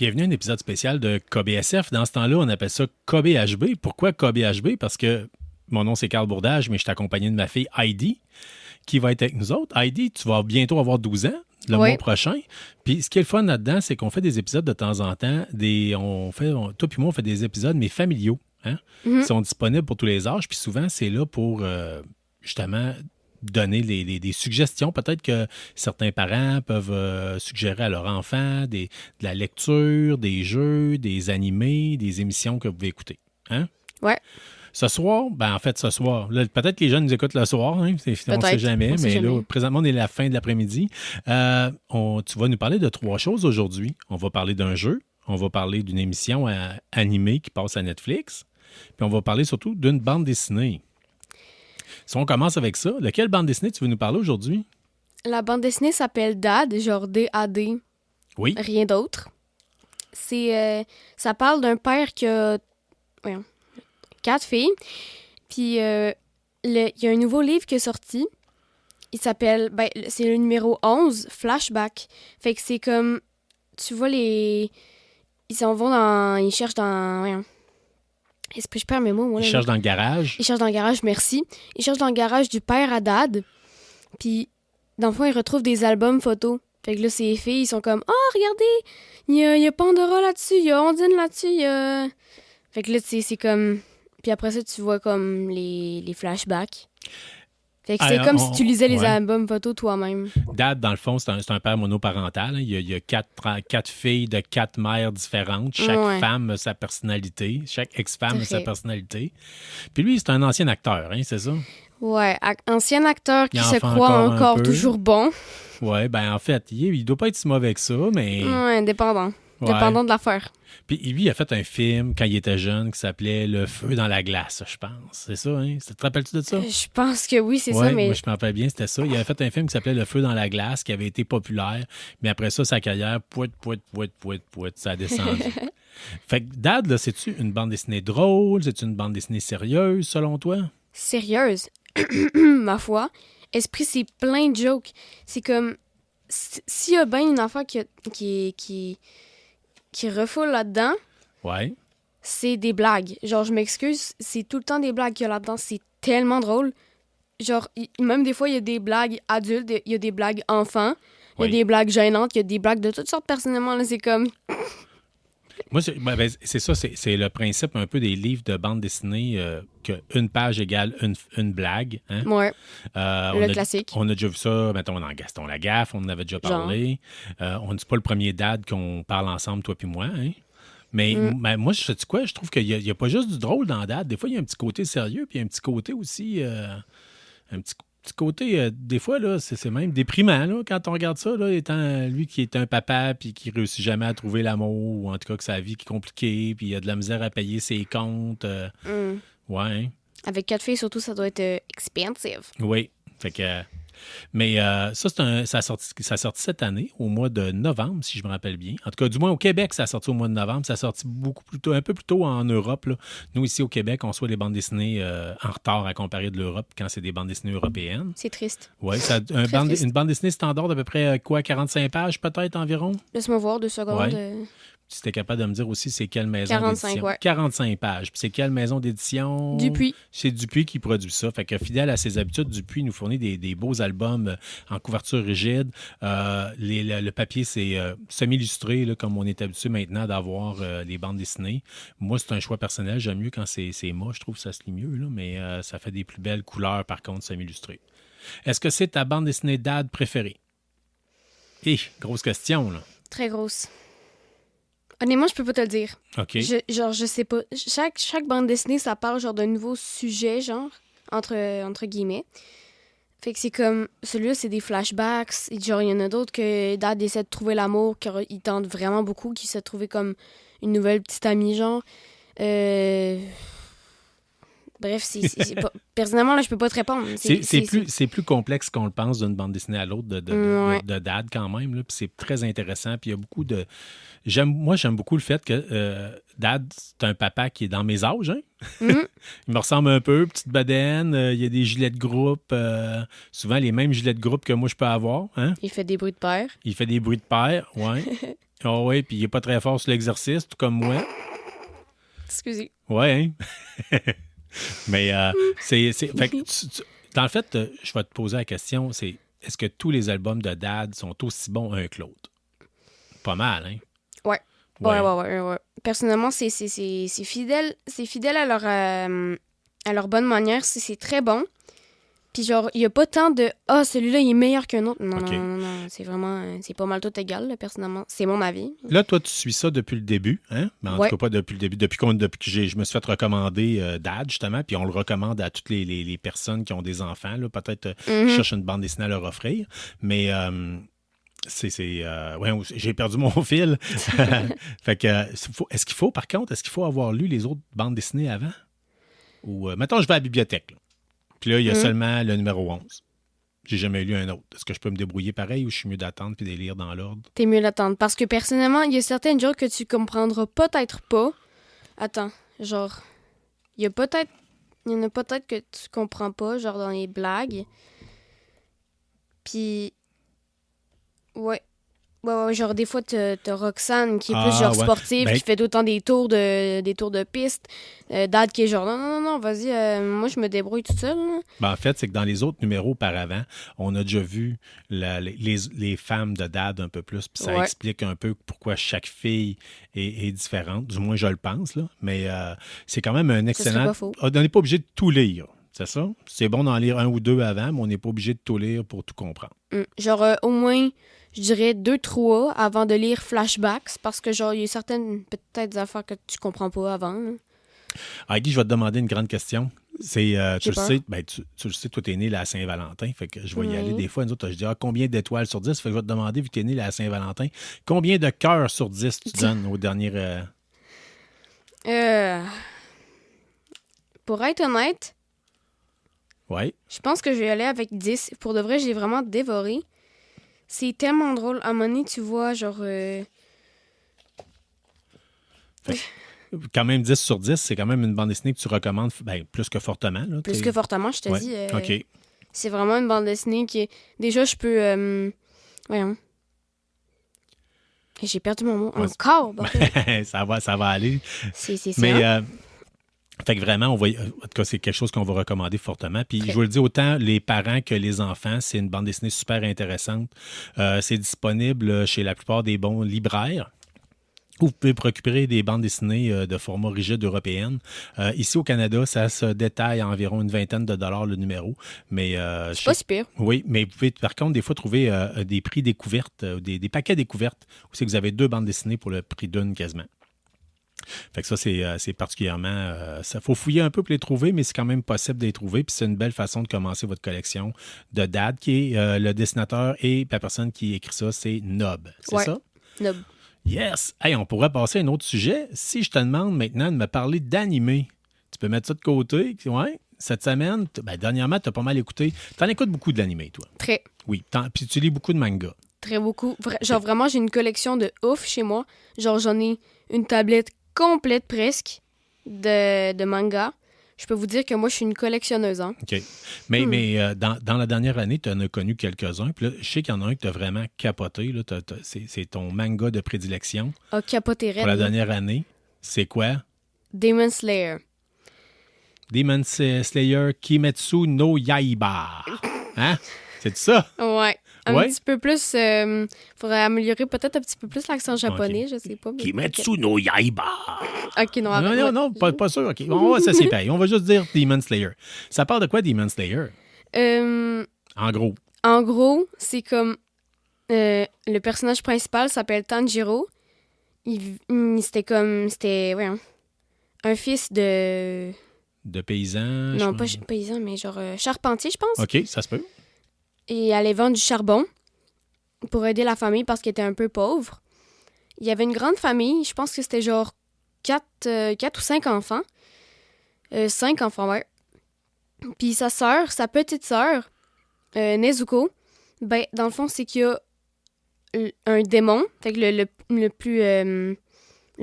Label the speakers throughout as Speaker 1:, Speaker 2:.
Speaker 1: Bienvenue à un épisode spécial de KBSF. Dans ce temps-là, on appelle ça KBHB. Pourquoi KBHB? Parce que mon nom, c'est Carl Bourdage, mais je suis accompagné de ma fille Heidi, qui va être avec nous autres. Heidi, tu vas bientôt avoir 12 ans, le mois prochain. Puis ce qui est le fun là-dedans, c'est qu'on fait des épisodes de temps en temps. Toi puis moi, on fait des épisodes, mais familiaux. Hein? Qui sont disponibles pour tous les âges. Puis souvent, c'est là pour, justement, donner des suggestions. Peut-être que certains parents peuvent suggérer à leur enfant de la lecture, des jeux, des animés, des émissions que vous pouvez écouter. Hein?
Speaker 2: Ouais.
Speaker 1: Ce soir, ce soir, là, peut-être que les jeunes nous écoutent le soir, hein, on ne sait jamais, là, présentement, on est à la fin de l'après-midi. Tu vas nous parler de 3 choses aujourd'hui. On va parler d'un jeu, on va parler d'une émission animée qui passe à Netflix, puis on va parler surtout d'une bande dessinée. Si on commence avec ça, de quelle bande dessinée tu veux nous parler aujourd'hui?
Speaker 2: La bande dessinée s'appelle Dad, genre D-A-D.
Speaker 1: Oui.
Speaker 2: Rien d'autre. Ça parle d'un père qui a 4 filles. Puis il y a un nouveau livre qui est sorti. Il s'appelle, c'est le numéro 11, Flashback. Fait que c'est comme, tu vois ils cherchent dans... Je perds mes mots, moi.
Speaker 1: Ils cherchent dans le garage.
Speaker 2: Ils cherchent dans le garage, merci. Ils cherchent dans le garage du père à Dad. Puis, dans le fond, ils retrouvent des albums photos. Fait que là, ces filles, ils sont comme « Oh, regardez! Il y a Pandora là-dessus, il y a Ondine là-dessus, il y a... » Fait que là, c'est comme... Puis après ça, tu vois comme les flashbacks. Fait que c'est comme si tu lisais les albums photos toi-même.
Speaker 1: Dad, dans le fond, c'est un père monoparental. Hein. Il y a 4 filles de 4 mères différentes. Chaque femme a sa personnalité. Chaque ex-femme a sa personnalité. Puis lui, c'est un ancien acteur, hein, c'est ça?
Speaker 2: Ouais, ancien acteur qui se croit encore toujours bon.
Speaker 1: Ouais, en fait, il doit pas être si mauvais que ça, mais...
Speaker 2: Ouais, dépendant. Ouais. Dépendant de l'affaire.
Speaker 1: Puis lui, il a fait un film quand il était jeune qui s'appelait Le feu dans la glace, je pense. C'est ça, hein? Tu te rappelles-tu de ça?
Speaker 2: Je pense que oui, c'est ça, mais...
Speaker 1: Moi, je me rappelle bien, c'était ça. Il avait fait un film qui s'appelait Le feu dans la glace, qui avait été populaire. Mais après ça, sa carrière, ça a descendu. Fait que Dad, là, c'est-tu une bande dessinée drôle? C'est-tu une bande dessinée sérieuse, selon toi?
Speaker 2: Sérieuse? Ma foi. Esprit, c'est plein de jokes. C'est comme... S'il y a bien une affaire qui refoule là-dedans, c'est des blagues. Genre, je m'excuse, c'est tout le temps des blagues qu'il y a là-dedans. C'est tellement drôle. Genre, même des fois, il y a des blagues adultes, il y a des blagues enfants, il y a des blagues gênantes, il y a des blagues de toutes sortes. Personnellement, là, c'est comme...
Speaker 1: Moi, c'est ça, c'est le principe un peu des livres de bande dessinée qu'une page égale une blague. Hein?
Speaker 2: Ouais, le classique.
Speaker 1: On a déjà vu ça, mettons, dans Gaston Lagaffe, on en avait déjà parlé. C'est pas le premier Dad qu'on parle ensemble, toi puis moi. Hein? Mais moi, je sais quoi, je trouve qu'il n'y a pas juste du drôle dans Dad. Des fois, il y a un petit côté sérieux, puis un petit côté aussi... un petit côté, des fois, là, c'est même déprimant là, quand on regarde ça, là, étant lui qui est un papa puis qui réussit jamais à trouver l'amour, ou en tout cas que sa vie est compliquée, puis il a de la misère à payer ses comptes. Ouais.
Speaker 2: Avec 4 filles, surtout, ça doit être expensive.
Speaker 1: Oui. Fait que... Mais ça a sorti cette année, au mois de novembre, si je me rappelle bien. En tout cas, du moins au Québec, ça a sorti au mois de novembre. Ça a sorti un peu plus tôt en Europe. Là. Nous, ici au Québec, on soit des bandes dessinées en retard à comparer de l'Europe quand c'est des bandes dessinées européennes.
Speaker 2: C'est triste.
Speaker 1: Oui, une bande dessinée standard d'à peu près 45 pages peut-être environ?
Speaker 2: Laisse-moi voir 2 secondes.
Speaker 1: Ouais. Si tu es capable de me dire aussi c'est quelle maison
Speaker 2: 45,
Speaker 1: d'édition.
Speaker 2: Ouais.
Speaker 1: 45 pages. Puis c'est quelle maison d'édition?
Speaker 2: Dupuis.
Speaker 1: C'est Dupuis qui produit ça. Fait que fidèle à ses habitudes, Dupuis nous fournit des beaux albums en couverture rigide. Le papier, c'est semi-illustré, là, comme on est habitué maintenant d'avoir les bandes dessinées. Moi, c'est un choix personnel. J'aime mieux quand c'est moche. Je trouve que ça se lit mieux, là, mais ça fait des plus belles couleurs, par contre, semi-illustré. Est-ce que c'est ta bande dessinée Dad préférée? Grosse question, là.
Speaker 2: Très grosse. Honnêtement, je peux pas te le dire.
Speaker 1: OK.
Speaker 2: Je sais pas. Chaque bande dessinée, ça parle genre d'un nouveau sujet, genre, entre guillemets. Fait que c'est comme... Celui-là, c'est des flashbacks. Et genre, il y en a d'autres que Dad essaie de trouver l'amour, qu'il tente vraiment beaucoup, qu'il essaie de trouver comme une nouvelle petite amie, genre. Bref, c'est pas... Personnellement, là, je peux pas te répondre.
Speaker 1: C'est plus complexe qu'on le pense d'une bande dessinée à l'autre de Dad, quand même. Là. Puis c'est très intéressant. Puis il y a beaucoup de... j'aime beaucoup le fait que Dad, c'est un papa qui est dans mes âges. Hein? Mm-hmm. Il me ressemble un peu, petite bedaine. Il y a des gilets de groupe. Souvent, les mêmes gilets de groupe que moi, je peux avoir. Hein?
Speaker 2: Il fait des bruits de père.
Speaker 1: Il fait des bruits de père, oui. Oh oui, puis il n'est pas très fort sur l'exercice, tout comme moi.
Speaker 2: Excusez.
Speaker 1: Ouais, hein? Mais fait que dans le fait, je vais te poser la question, c'est est-ce que tous les albums de Dad sont aussi bons un que l'autre? Pas mal, hein?
Speaker 2: Ouais. Ouais. Personnellement, c'est fidèle à leur bonne manière. C'est très bon. Puis genre, il n'y a pas tant de « Ah, celui-là, il est meilleur qu'un autre ». Non,
Speaker 1: OK.
Speaker 2: non. C'est vraiment... c'est pas mal tout égal, là, personnellement. C'est mon avis.
Speaker 1: Là, toi, tu suis ça depuis le début, hein? Mais en tout cas, pas depuis le début. Depuis que je me suis fait recommander Dad, justement, puis on le recommande à toutes les personnes qui ont des enfants, là, peut-être qui cherchent une bande dessinée à leur offrir. Mais ouais, j'ai perdu mon fil. Fait que, est-ce qu'il faut avoir lu les autres bandes dessinées avant? Ou, mettons, je vais à la bibliothèque, là. Puis là, il y a seulement le numéro 11. J'ai jamais lu un autre. Est-ce que je peux me débrouiller pareil ou je suis mieux d'attendre puis de les lire dans l'ordre?
Speaker 2: T'es mieux d'attendre. Parce que personnellement, il y a certaines jokes que tu comprendras peut-être pas. Attends, genre... Il y en a peut-être que tu comprends pas, genre dans les blagues. Puis... Ouais, genre des fois, t'as Roxane qui est plus genre sportive, qui fait tout le temps des tours de piste. Dad qui est genre non, vas-y, moi je me débrouille toute seule.
Speaker 1: En fait, c'est que dans les autres numéros auparavant, on a déjà vu les femmes de Dad un peu plus, puis ça explique un peu pourquoi chaque fille est différente. Du moins, je le pense, là. Mais c'est quand même un excellent...
Speaker 2: Pas faux.
Speaker 1: On n'est pas obligé de tout lire, c'est ça? C'est bon d'en lire un ou deux avant, mais on n'est pas obligé de tout lire pour tout comprendre.
Speaker 2: Genre, au moins... Je dirais 2-3 avant de lire Flashbacks parce que genre il y a certaines peut-être affaires que tu comprends pas avant.
Speaker 1: Guy, je vais te demander une grande question. C'est tu le sais, toi t'es né la Saint-Valentin, fait que je vais y aller des fois. Nous autres, je dis combien d'étoiles sur 10? Fait que je vais te demander, vu que t'es né la Saint-Valentin, combien de cœurs sur 10 tu donnes au dernier
Speaker 2: Pour être honnête,
Speaker 1: je
Speaker 2: pense que je vais aller avec 10. Pour de vrai, j'ai vraiment dévoré. C'est tellement drôle. À un moment donné, tu vois, genre...
Speaker 1: Quand même 10 sur 10, c'est quand même une bande dessinée que tu recommandes plus que fortement. Là,
Speaker 2: plus que fortement, je te dis.
Speaker 1: OK.
Speaker 2: C'est vraiment une bande dessinée qui est... Déjà, je peux... Voyons. J'ai perdu mon mot. Encore!
Speaker 1: ça va aller.
Speaker 2: C'est
Speaker 1: Mais... Fait que vraiment, en tout cas, c'est quelque chose qu'on va recommander fortement. Puis je vous le dis, autant les parents que les enfants, c'est une bande dessinée super intéressante. C'est disponible chez la plupart des bons libraires. Vous pouvez procurer des bandes dessinées de format rigide européenne. Ici au Canada, ça se détaille à environ une vingtaine de dollars le numéro. Mais,
Speaker 2: c'est pas si pire.
Speaker 1: Oui, mais vous pouvez par contre des fois trouver des prix découvertes, des paquets découvertes, où c'est que vous avez 2 bandes dessinées pour le prix d'une quasiment. Fait que ça, c'est particulièrement... ça faut fouiller un peu pour les trouver, mais c'est quand même possible de les trouver. Puis c'est une belle façon de commencer votre collection de Dad, qui est le dessinateur et la personne qui écrit ça, c'est Nob. C'est ça?
Speaker 2: Nob.
Speaker 1: Yes! Hey, on pourrait passer à un autre sujet. Si je te demande maintenant de me parler d'animé, tu peux mettre ça de côté. Ouais. Cette semaine, dernièrement, tu as pas mal écouté. Tu en écoutes beaucoup de l'animé, toi?
Speaker 2: Très.
Speaker 1: Oui. Puis tu lis beaucoup de manga.
Speaker 2: Très beaucoup. Genre vraiment, j'ai une collection de ouf chez moi. Genre, j'en ai une tablette complète presque de manga. Je peux vous dire que moi, je suis une collectionneuse. Hein?
Speaker 1: OK. Mais dans la dernière année, tu en as connu quelques-uns. Puis là, je sais qu'il y en a un que tu as vraiment capoté. Là. C'est ton manga de prédilection.
Speaker 2: Ah, capoté raide.
Speaker 1: Pour la dernière année. C'est quoi?
Speaker 2: Demon Slayer.
Speaker 1: Demon Slayer Kimetsu no Yaiba. Hein? C'est ça?
Speaker 2: Ouais. Un petit peu plus... faudrait améliorer peut-être un petit peu plus l'accent japonais, je sais pas. Mais...
Speaker 1: Kimetsu no Yaiba.
Speaker 2: OK, non.
Speaker 1: Non, pas sûr. OK. On va s'essayer pareil. On va juste dire Demon Slayer. Ça parle de quoi, Demon Slayer? En gros.
Speaker 2: En gros, c'est comme... le personnage principal s'appelle Tanjiro. C'était un fils de...
Speaker 1: De paysan?
Speaker 2: Non, pas paysan, mais genre charpentier, je pense.
Speaker 1: OK, ça se peut.
Speaker 2: Et il allait vendre du charbon pour aider la famille parce qu'il était un peu pauvre. Il y avait une grande famille, je pense que c'était genre 4 ou 5 enfants. 5 enfants, ouais. Puis sa petite sœur, Nezuko, dans le fond, c'est qu'il y a un démon, fait que le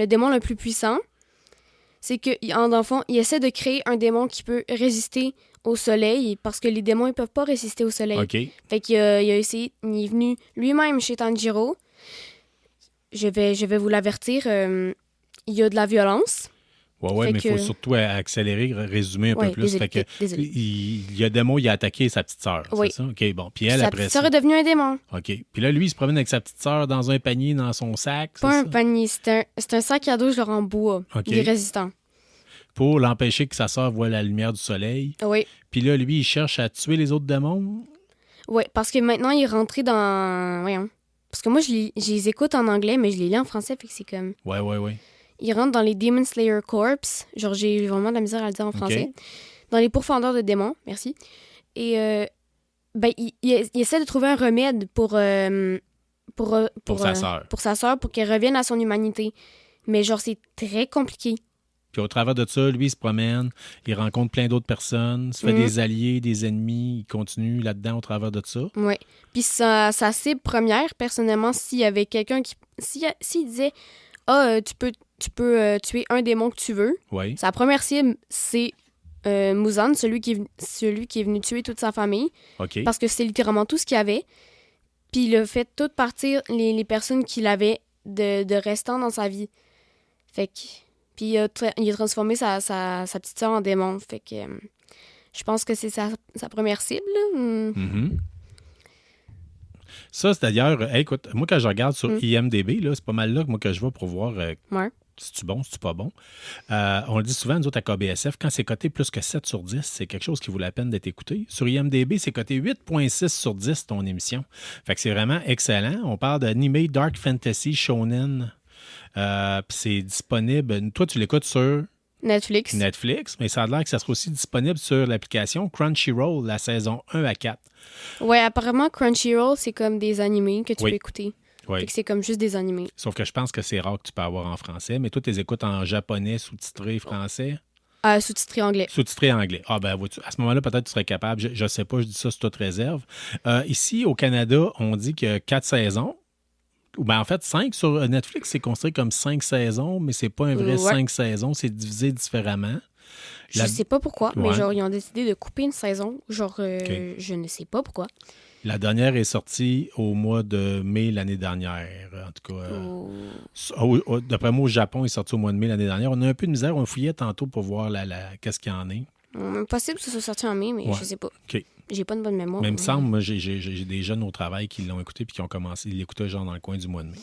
Speaker 2: démon le plus puissant, c'est qu'en enfant, il essaie de créer un démon qui peut résister au soleil, parce que les démons, ils peuvent pas résister au soleil.
Speaker 1: OK.
Speaker 2: Fait qu'il a essayé, il est venu lui-même chez Tanjiro. je vais vous l'avertir, il y a de la violence.
Speaker 1: Oui, mais il faut surtout accélérer, résumer un peu plus.
Speaker 2: Désolé,
Speaker 1: Fait que il y a Démon, il a attaqué sa petite sœur, c'est ça? OK, bon. Puis elle,
Speaker 2: sa
Speaker 1: après
Speaker 2: petite sœur est devenue un démon.
Speaker 1: OK. Puis là, lui, il se promène avec sa petite sœur dans un panier, dans son sac,
Speaker 2: Pas
Speaker 1: c'est
Speaker 2: un
Speaker 1: ça?
Speaker 2: panier, c'est un sac à dos genre en bois.
Speaker 1: OK.
Speaker 2: Il est résistant.
Speaker 1: Pour l'empêcher que sa sœur voie la lumière du soleil.
Speaker 2: Oui.
Speaker 1: Puis là, lui, il cherche à tuer les autres démons.
Speaker 2: Oui, parce que maintenant, il est rentré dans... Voyons. Parce que moi, je les écoute en anglais, mais je les lis en français, fait que c'est comme...
Speaker 1: Ouais.
Speaker 2: Il rentre dans les Demon Slayer Corps. Genre, j'ai vraiment de la misère à le dire en français. Dans les pourfendeurs de démons, merci. Et il essaie de trouver un remède pour sa sœur. Pour sa sœur, pour qu'elle revienne à son humanité. Mais genre, c'est très compliqué.
Speaker 1: Puis au travers de ça, lui, il se promène, il rencontre plein d'autres personnes, se fait des alliés, des ennemis, il continue là-dedans au travers de ça.
Speaker 2: Oui. Puis sa cible première, personnellement, s'il y avait quelqu'un qui... S'il disait « Ah, tu peux tuer un démon que tu veux.
Speaker 1: Oui. »
Speaker 2: Sa première cible, c'est Muzan, celui qui est venu tuer toute sa famille.
Speaker 1: OK.
Speaker 2: Parce que c'est littéralement tout ce qu'il y avait. Puis il a fait tout partir les personnes qu'il avait de restants dans sa vie. Fait que... Puis il a transformé sa petite sœur en démon. Fait que je pense que c'est sa première cible.
Speaker 1: Mm-hmm. Ça, c'est d'ailleurs... écoute, moi, quand je regarde sur IMDb, là, c'est pas mal là que je vais pour voir si tu bon, si tu pas bon. On le dit souvent, nous autres, à KBSF, quand c'est coté plus que 7 sur 10, c'est quelque chose qui vaut la peine d'être écouté. Sur IMDb, c'est coté 8,6 sur 10, ton émission. Fait que c'est vraiment excellent. On parle d'animé Dark Fantasy Shonen. Puis c'est disponible. Toi, tu l'écoutes sur
Speaker 2: Netflix,
Speaker 1: mais ça a l'air que ça sera aussi disponible sur l'application Crunchyroll, la saison 1 à 4.
Speaker 2: Ouais, apparemment, Crunchyroll, c'est comme des animés que tu peux écouter.
Speaker 1: Oui.
Speaker 2: Fait que c'est comme juste des animés.
Speaker 1: Sauf que je pense que c'est rare que tu peux avoir en français. Mais toi, tu les écoutes en japonais, sous-titré français?
Speaker 2: Sous-titré anglais.
Speaker 1: Sous-titré anglais. Ah ben, à ce moment-là, peut-être que tu serais capable. Je ne sais pas, je dis ça sous toute réserve. Ici, au Canada, on dit qu'il y a 4 saisons. Ben, en fait, 5 sur Netflix, c'est considéré comme 5 saisons, mais c'est pas un vrai 5 saisons, c'est divisé différemment.
Speaker 2: Je sais pas pourquoi, mais genre, ils ont décidé de couper une saison. Genre, je ne sais pas pourquoi.
Speaker 1: La dernière est sortie au mois de mai l'année dernière. En tout cas, d'après moi, au Japon, il est sorti au mois de mai l'année dernière. On a un peu de misère, on fouillait tantôt pour voir qu'est-ce qu'il y en est.
Speaker 2: Possible que ça soit sorti en mai, mais je sais pas.
Speaker 1: OK.
Speaker 2: J'ai pas une bonne mémoire.
Speaker 1: Mais il me semble, moi, j'ai des jeunes au travail qui l'ont écouté puis qui ont commencé, ils l'écoutaient genre dans le coin du mois de mai.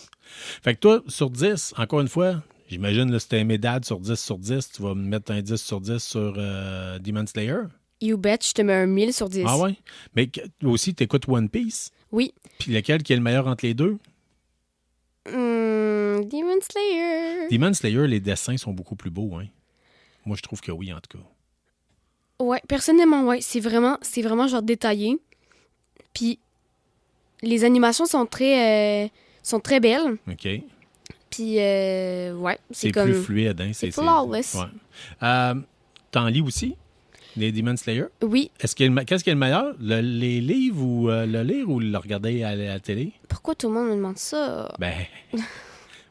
Speaker 1: Fait que toi, sur 10, encore une fois, j'imagine que si tu as aimé Dad sur 10 sur 10, tu vas me mettre un 10 sur 10 sur Demon Slayer.
Speaker 2: You bet, je te mets un 1000 sur 10.
Speaker 1: Ah ouais? Mais aussi, tu écoutes One Piece.
Speaker 2: Oui.
Speaker 1: Puis lequel qui est le meilleur entre les deux?
Speaker 2: Demon Slayer.
Speaker 1: Demon Slayer, les dessins sont beaucoup plus beaux, hein? Moi, je trouve que oui, en tout cas.
Speaker 2: Ouais, personnellement, ouais. C'est vraiment genre détaillé. Puis les animations sont très belles.
Speaker 1: OK.
Speaker 2: Puis, ouais, c'est comme...
Speaker 1: plus fluide, hein?
Speaker 2: C'est flawless.
Speaker 1: Ouais. T'en lis aussi, les Demon Slayer?
Speaker 2: Oui.
Speaker 1: Qu'est-ce qui est le meilleur? Les livres ou le lire ou le regarder à la télé?
Speaker 2: Pourquoi tout le monde me demande ça?
Speaker 1: Ben,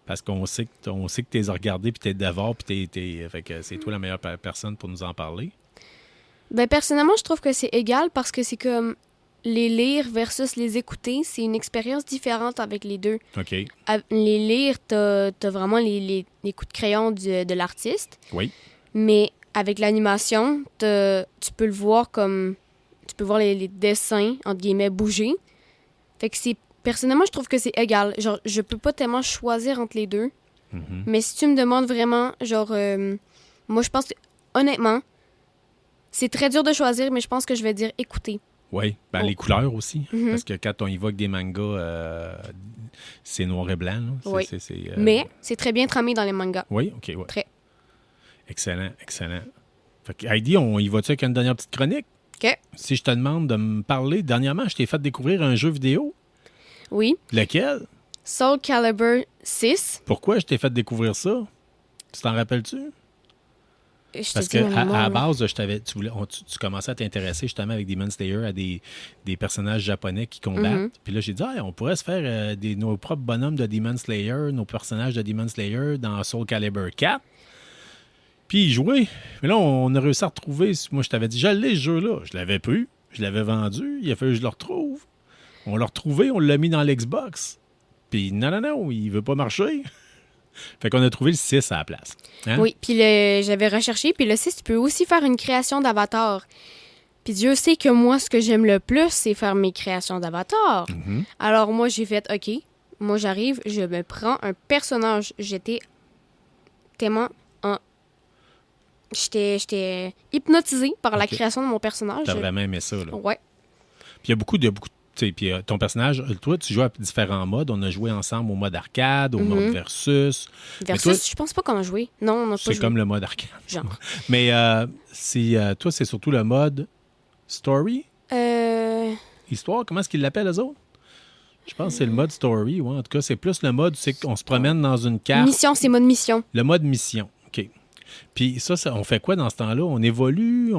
Speaker 1: parce qu'on sait que tu les as regardés, puis t'es devant, puis fait que c'est toi la meilleure personne pour nous en parler. Ben,
Speaker 2: personnellement, je trouve que c'est égal parce que c'est comme... Les lire versus les écouter, c'est une expérience différente avec les deux.
Speaker 1: OK.
Speaker 2: Les lire, t'as vraiment les coups de crayon de l'artiste.
Speaker 1: Oui.
Speaker 2: Mais avec l'animation, tu peux le voir comme... Tu peux voir les dessins, entre guillemets, bouger. Fait que c'est... Personnellement, je trouve que c'est égal. Genre, je peux pas tellement choisir entre les deux.
Speaker 1: Mm-hmm.
Speaker 2: Mais si tu me demandes vraiment, genre... moi, je pense que, honnêtement, c'est très dur de choisir, mais je pense que je vais dire écouter.
Speaker 1: Oui, les couleurs aussi.
Speaker 2: Mm-hmm.
Speaker 1: Parce que quand on évoque des mangas, c'est noir et blanc. Là.
Speaker 2: Oui. Mais c'est très bien tramé dans les mangas.
Speaker 1: Oui, OK. Ouais.
Speaker 2: Très.
Speaker 1: Excellent. Fait que Heidi, on y va-tu avec une dernière petite chronique?
Speaker 2: OK.
Speaker 1: Si je te demande de me parler, dernièrement, je t'ai fait découvrir un jeu vidéo.
Speaker 2: Oui.
Speaker 1: Lequel?
Speaker 2: Soul Calibur 6.
Speaker 1: Pourquoi je t'ai fait découvrir ça? Tu t'en rappelles-tu? Parce qu'à la base, tu commençais à t'intéresser justement avec Demon Slayer à des personnages japonais qui combattent. Mm-hmm. Puis là, j'ai dit, on pourrait se faire nos propres bonhommes de Demon Slayer, nos personnages de Demon Slayer dans Soul Calibur 4. Puis y jouer. Mais là, on a réussi à retrouver. Moi, je t'avais dit, je l'ai, ce jeu-là. Je l'avais plus. Je l'avais vendu. Il a fallu que je le retrouve. On l'a retrouvé, on l'a mis dans l'Xbox. puis non, il veut pas marcher. Fait qu'on a trouvé le 6 à la place. Hein?
Speaker 2: Oui, puis j'avais recherché, puis le 6, tu peux aussi faire une création d'avatar. Puis Dieu sait que moi, ce que j'aime le plus, c'est faire mes créations d'avatar.
Speaker 1: Mm-hmm.
Speaker 2: Alors moi, j'ai fait, OK, moi j'arrive, je me prends un personnage. J'étais tellement J'étais hypnotisée par la création de mon personnage.
Speaker 1: T'as vraiment aimé ça, là.
Speaker 2: Ouais.
Speaker 1: Puis il y a beaucoup de... Puis ton personnage, toi, tu joues à différents modes. On a joué ensemble au mode arcade, au mode versus.
Speaker 2: Versus,
Speaker 1: toi,
Speaker 2: je pense pas qu'on a joué. Non, on n'a pas joué.
Speaker 1: C'est comme le mode arcade.
Speaker 2: Genre.
Speaker 1: Mais toi, c'est surtout le mode story? Histoire, comment est-ce qu'ils l'appellent, eux autres? Je pense que c'est le mode story, ouais. En tout cas, c'est plus le mode, c'est qu'on se promène dans une carte.
Speaker 2: Mission, c'est mode mission.
Speaker 1: Le mode mission, OK. Puis ça, on fait quoi dans ce temps-là? On évolue,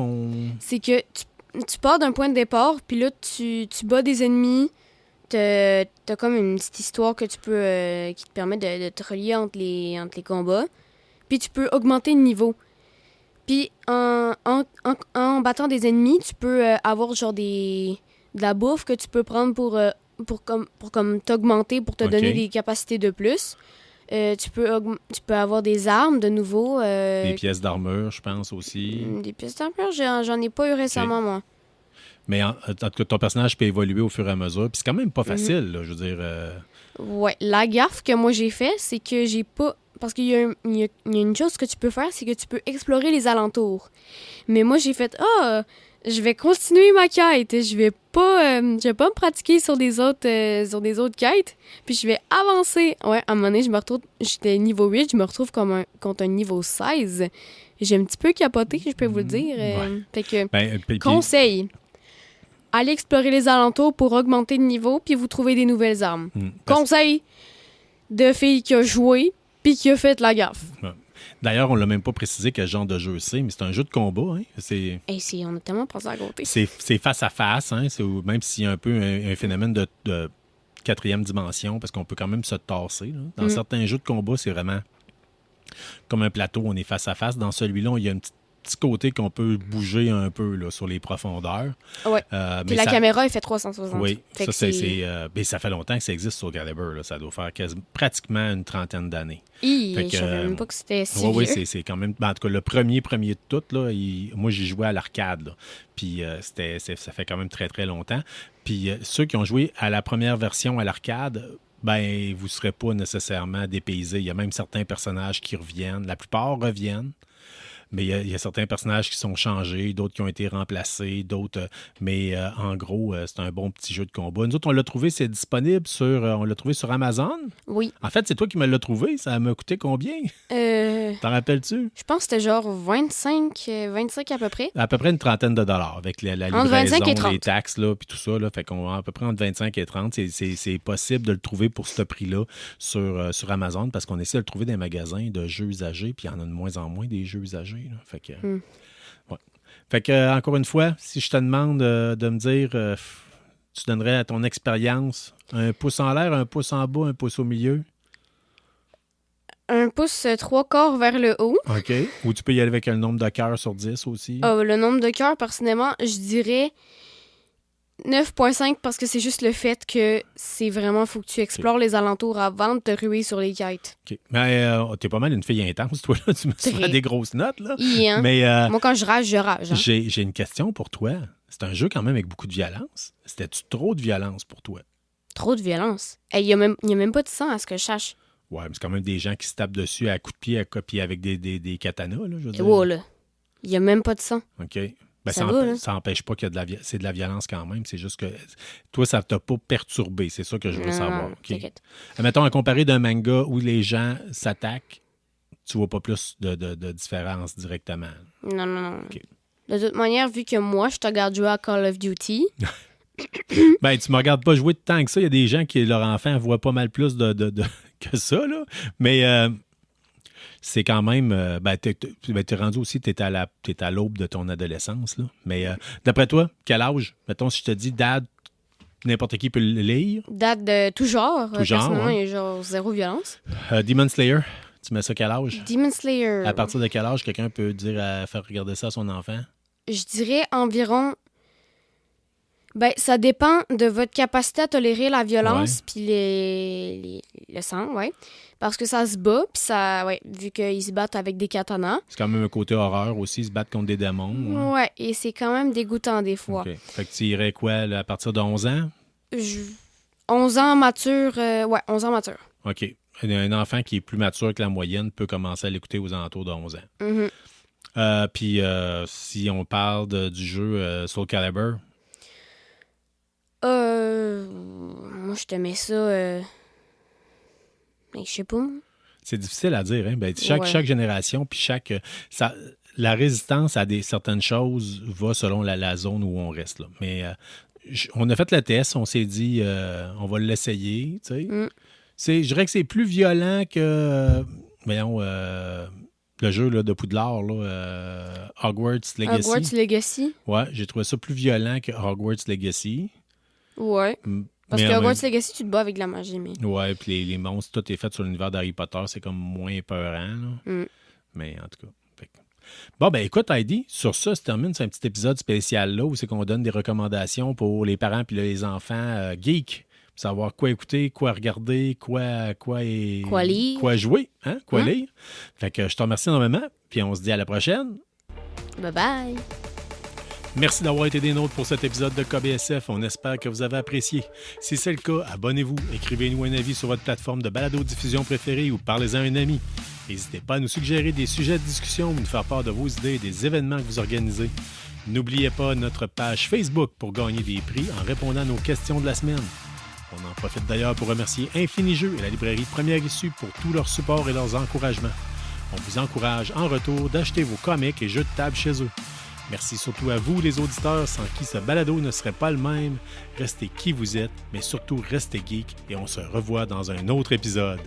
Speaker 2: C'est que tu pars d'un point de départ, puis là, tu bats des ennemis. T'as comme une petite histoire que tu peux qui te permet de te relier entre les combats. Puis tu peux augmenter le niveau. Puis en battant des ennemis, tu peux avoir genre de la bouffe que tu peux prendre pour comme t'augmenter, pour te donner des capacités de plus. Tu peux avoir des armes de nouveau.
Speaker 1: Des pièces d'armure, je pense aussi.
Speaker 2: Des pièces d'armure, j'en ai pas eu récemment, moi.
Speaker 1: Mais en tout cas, ton personnage peut évoluer au fur et à mesure. Puis c'est quand même pas facile, là, je veux dire.
Speaker 2: Ouais, la gaffe que moi j'ai fait, c'est que j'ai pas... Parce qu'il y a une chose que tu peux faire, c'est que tu peux explorer les alentours. Mais moi, j'ai fait, je vais continuer ma quête. Je vais pas me pratiquer sur des autres quêtes. Puis je vais avancer. Ouais, à un moment donné, j'étais niveau 8, je me retrouve contre un niveau 16. J'ai un petit peu capoté, je peux vous le dire. Fait que, conseil, allez explorer les alentours pour augmenter le niveau, puis vous trouvez des nouvelles armes. Conseil de fille qui a joué, puis qui a fait la gaffe.
Speaker 1: Ouais. D'ailleurs, on l'a même pas précisé quel genre de jeu c'est, mais c'est un jeu de combat. Hein?
Speaker 2: On a tellement pensé à côté.
Speaker 1: C'est face à face, hein? Même s'il y a un peu un phénomène de quatrième dimension, parce qu'on peut quand même se tasser. Là. Dans certains jeux de combat, c'est vraiment comme un plateau, on est face à face. Dans celui-là, il y a un petit côté qu'on peut bouger un peu là, sur les profondeurs.
Speaker 2: Oui. Puis la caméra, elle fait 360.
Speaker 1: Oui, ça fait longtemps que ça existe sur Calibur. Là. Ça doit faire pratiquement une trentaine d'années.
Speaker 2: Je ne savais même pas que c'était si vieux.
Speaker 1: Oui, c'est quand même... En tout cas, le premier de tout, là, moi, j'ai joué à l'arcade. Là. Puis ça fait quand même très, très longtemps. Puis ceux qui ont joué à la première version à l'arcade... vous ne serez pas nécessairement dépaysés. Il y a même certains personnages qui reviennent. La plupart reviennent. Mais il y a certains personnages qui sont changés, d'autres qui ont été remplacés, d'autres... mais en gros, c'est un bon petit jeu de combat. Nous autres, on l'a trouvé, c'est disponible on l'a trouvé sur Amazon.
Speaker 2: Oui.
Speaker 1: En fait, c'est toi qui me l'as trouvé. Ça m'a coûté combien? T'en rappelles-tu?
Speaker 2: Je pense que c'était genre 25 à peu près.
Speaker 1: À peu près une trentaine de dollars avec la livraison, les taxes, là, puis tout ça. Là, fait qu'on à peu près entre 25 et 30. C'est possible de le trouver pour ce prix-là sur Amazon parce qu'on essaie de le trouver dans les magasins de jeux usagés, puis il y en a de moins en moins des jeux usagés. Là. Fait que, ouais. Fait que, encore une fois, si je te demande de me dire, tu donnerais à ton expérience un pouce en l'air, un pouce en bas, un pouce au milieu?
Speaker 2: Un pouce 3/4 vers le haut.
Speaker 1: OK. Ou tu peux y aller avec un nombre de cœurs sur 10 aussi?
Speaker 2: Le nombre de cœurs, personnellement, je dirais 9.5 parce que c'est juste le fait que c'est vraiment, faut que tu explores les alentours avant de te ruer sur les quêtes.
Speaker 1: OK. Mais t'es pas mal une fille intense, toi, là. Tu me fais des grosses notes, là.
Speaker 2: Hein? Mais, moi, quand je rage, je rage. Hein?
Speaker 1: J'ai une question pour toi. C'est un jeu quand même avec beaucoup de violence. C'était-tu trop de violence pour toi?
Speaker 2: Trop de violence? Il y a même pas de sang à ce que je sache.
Speaker 1: Ouais, mais c'est quand même des gens qui se tapent dessus à coups de pied, puis avec des katanas, là, je veux dire.
Speaker 2: Oh, là. Il y a même pas de sang.
Speaker 1: OK. Ça n'empêche pas qu'il y a c'est de la violence quand même. C'est juste que toi, ça ne t'a pas perturbé. C'est ça que je veux savoir. Okay. Mettons, à comparer d'un manga où les gens s'attaquent, tu vois pas plus de différence directement.
Speaker 2: Non. Okay. De toute manière, vu que moi, je te regarde jouer à Call of Duty...
Speaker 1: tu me regardes pas jouer tant que ça. Il y a des gens qui, leur enfant, voient pas mal plus que ça, là. Mais... c'est quand même... t'es rendu aussi, t'es à l'aube de ton adolescence. Là. Mais d'après toi, quel âge? Mettons, si je te dis dad, n'importe qui peut le lire.
Speaker 2: Dad de tout genre.
Speaker 1: Tout genre,
Speaker 2: personnellement, il y a genre zéro violence.
Speaker 1: Demon Slayer, tu mets ça quel âge?
Speaker 2: Demon Slayer.
Speaker 1: À partir de quel âge quelqu'un peut dire faire regarder ça à son enfant?
Speaker 2: Je dirais environ... Ben, ça dépend de votre capacité à tolérer la violence puis le sang, ouais. Parce que ça se bat, puis ça, ouais, vu qu'ils se battent avec des katanas.
Speaker 1: C'est quand même un côté horreur aussi, ils se battent contre des démons.
Speaker 2: Ouais, et c'est quand même dégoûtant des fois.
Speaker 1: OK. Fait que tu irais quoi, là, à partir de 11 ans?
Speaker 2: 11 ans mature, 11 ans mature.
Speaker 1: OK. Un enfant qui est plus mature que la moyenne peut commencer à l'écouter aux alentours de 11 ans.
Speaker 2: Mm-hmm.
Speaker 1: Puis si on parle du jeu Soul Calibur...
Speaker 2: Moi, je te mets ça... Mais je sais pas.
Speaker 1: C'est difficile à dire. Hein? Ben, chaque génération, puis la résistance à certaines choses va selon la zone où on reste. Là. Mais on a fait le test, on s'est dit, on va l'essayer. Tu sais. Je dirais que c'est plus violent que... le jeu là, de Poudlard, là, Hogwarts Legacy.
Speaker 2: Hogwarts Legacy?
Speaker 1: Ouais, j'ai trouvé ça plus violent que Hogwarts Legacy.
Speaker 2: Ouais. Parce que Hogwarts Legacy, tu te bats avec de la magie. Mais...
Speaker 1: Ouais, puis les monstres, tout est fait sur l'univers d'Harry Potter, c'est comme moins épeurant. Là. Mais en tout cas. Bon, ben écoute, Heidi, sur ça se termine un petit épisode spécial là où c'est qu'on donne des recommandations pour les parents puis les enfants geeks. Pour savoir quoi écouter, quoi regarder, quoi
Speaker 2: lire.
Speaker 1: Quoi jouer, hein? Quoi lire. Fait que je te remercie énormément, puis on se dit à la prochaine.
Speaker 2: Bye bye.
Speaker 1: Merci d'avoir été des nôtres pour cet épisode de KBSF. On espère que vous avez apprécié. Si c'est le cas, abonnez-vous, écrivez-nous un avis sur votre plateforme de balado-diffusion préférée ou parlez-en à un ami. N'hésitez pas à nous suggérer des sujets de discussion ou nous faire part de vos idées et des événements que vous organisez. N'oubliez pas notre page Facebook pour gagner des prix en répondant à nos questions de la semaine. On en profite d'ailleurs pour remercier Infinijeux et la librairie Première Issue pour tout leur support et leurs encouragements. On vous encourage en retour d'acheter vos comics et jeux de table chez eux. Merci surtout à vous, les auditeurs, sans qui ce balado ne serait pas le même. Restez qui vous êtes, mais surtout restez geek et on se revoit dans un autre épisode.